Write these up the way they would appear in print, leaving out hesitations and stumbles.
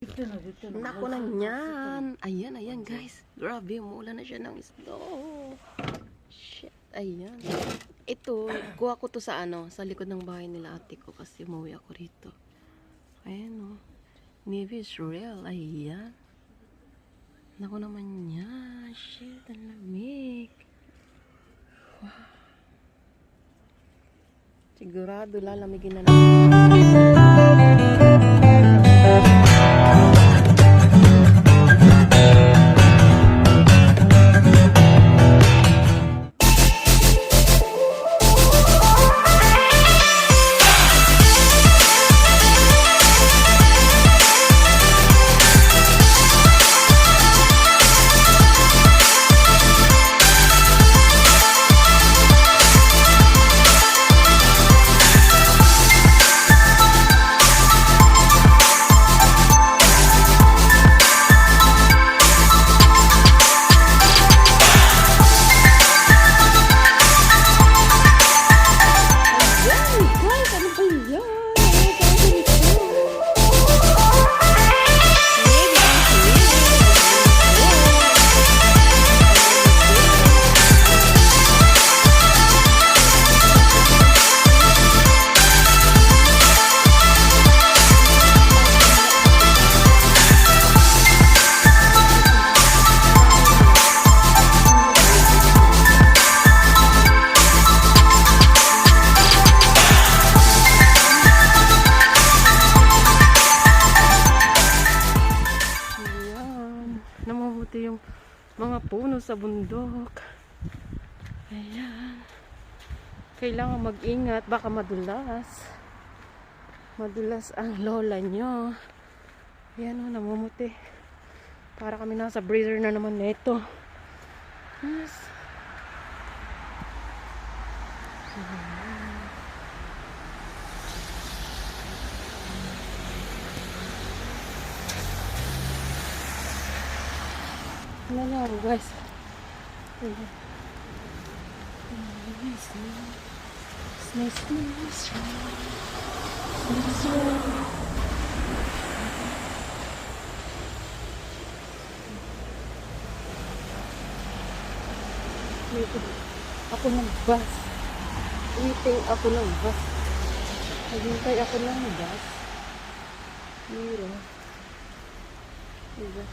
Nako na yan. Ayan guys. Grabe, umuulan na siya ng snow. Shit, ayan. Ito, kuha ko to sa sa likod ng bahay nila ate ko kasi umuwi ako rito. Ayan o. Navy is real. Ayan. Nako naman yan. Shit, ang lamig. Wow. Sigurado lalamigin na naman. Namabuti yung mga puno sa bundok. Ayan. Kailangan mag-ingat, baka madulas. Madulas ang lola nyo. Ayan o, namumuti. Para kami nasa breezer na naman nito. Yes. Ano lang guys. Ako ng bus. Waiting ako ng bus. Naghintay ako ng bus. Mira. Diba?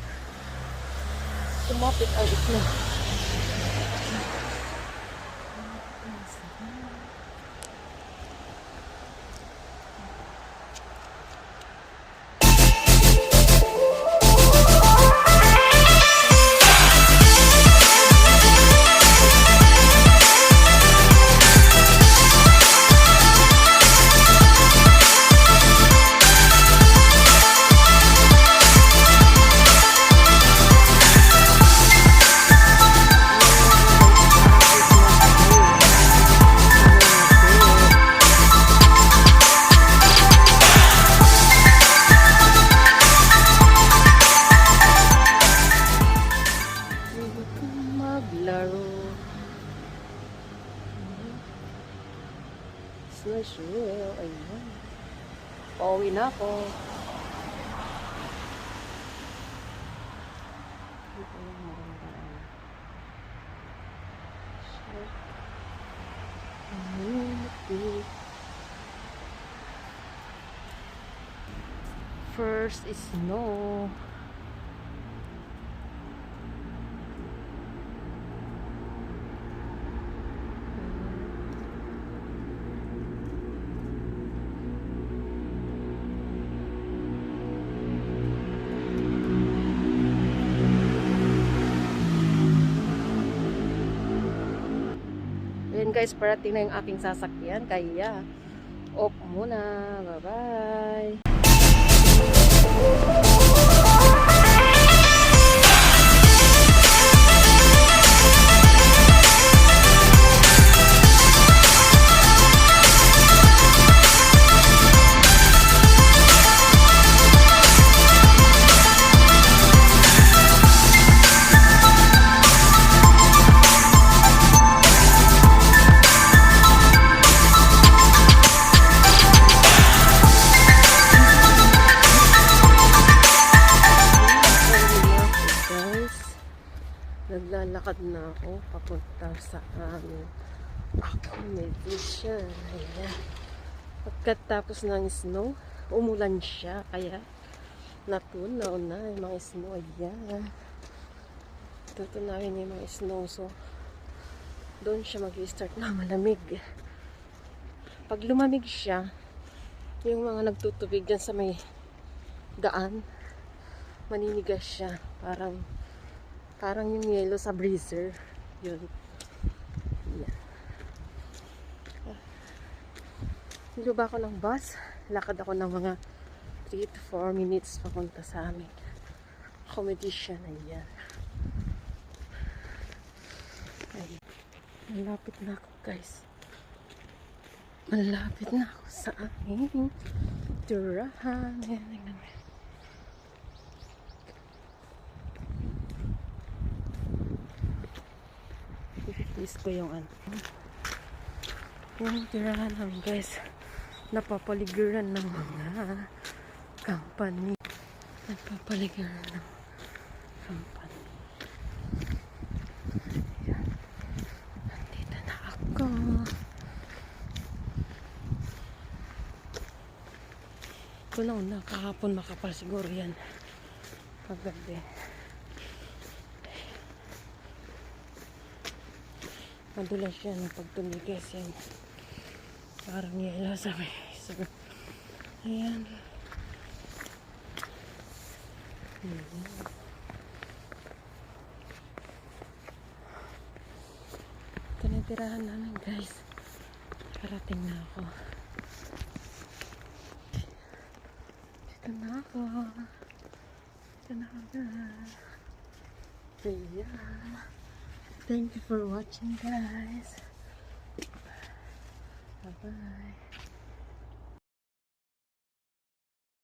Tumapit ang isla. Nice real. Ayun. Pauwi na ako. Dito lang marami. First is snow. Ayan guys, parating na yung aking sasakyan. Kaya, off muna. Bye-bye. Naglalakad na ako papunta sa aming accommodation. Ayan. Pagkatapos ng snow, umulan siya. Kaya natunaw na yung mga snow. Ayan. Tutunawin yung mga snow. So, doon siya mag-start na malamig. Pag lumamig siya, yung mga nagtutubig dyan sa may daan, maninigas siya. Parang yung yelo sa breezer. Yun. Yan. Niluba ako ng bus. Lakad ako ng mga 3 to 4 minutes papunta sa amin accommodation. Ayan. Ayan. Malapit na ako, guys. Malapit na ako sa aming tirahan. Ayan. Please ko yung yung tirahan namin, guys. Napapaligiran ng mga company. Napapaligiran ng company. Ayan. Nandito na ako. Tunaw na. Kahapon makapal siguro yan. Paggabi. Madulas siya ng pagtumigis yan. Parang yelo sa may isa. Ayan. Ito na yung tirahan namin, guys. Parating na ako. Dito na ako. Dito na ako, guys. Ayan. Thank you for watching, guys. Bye-bye.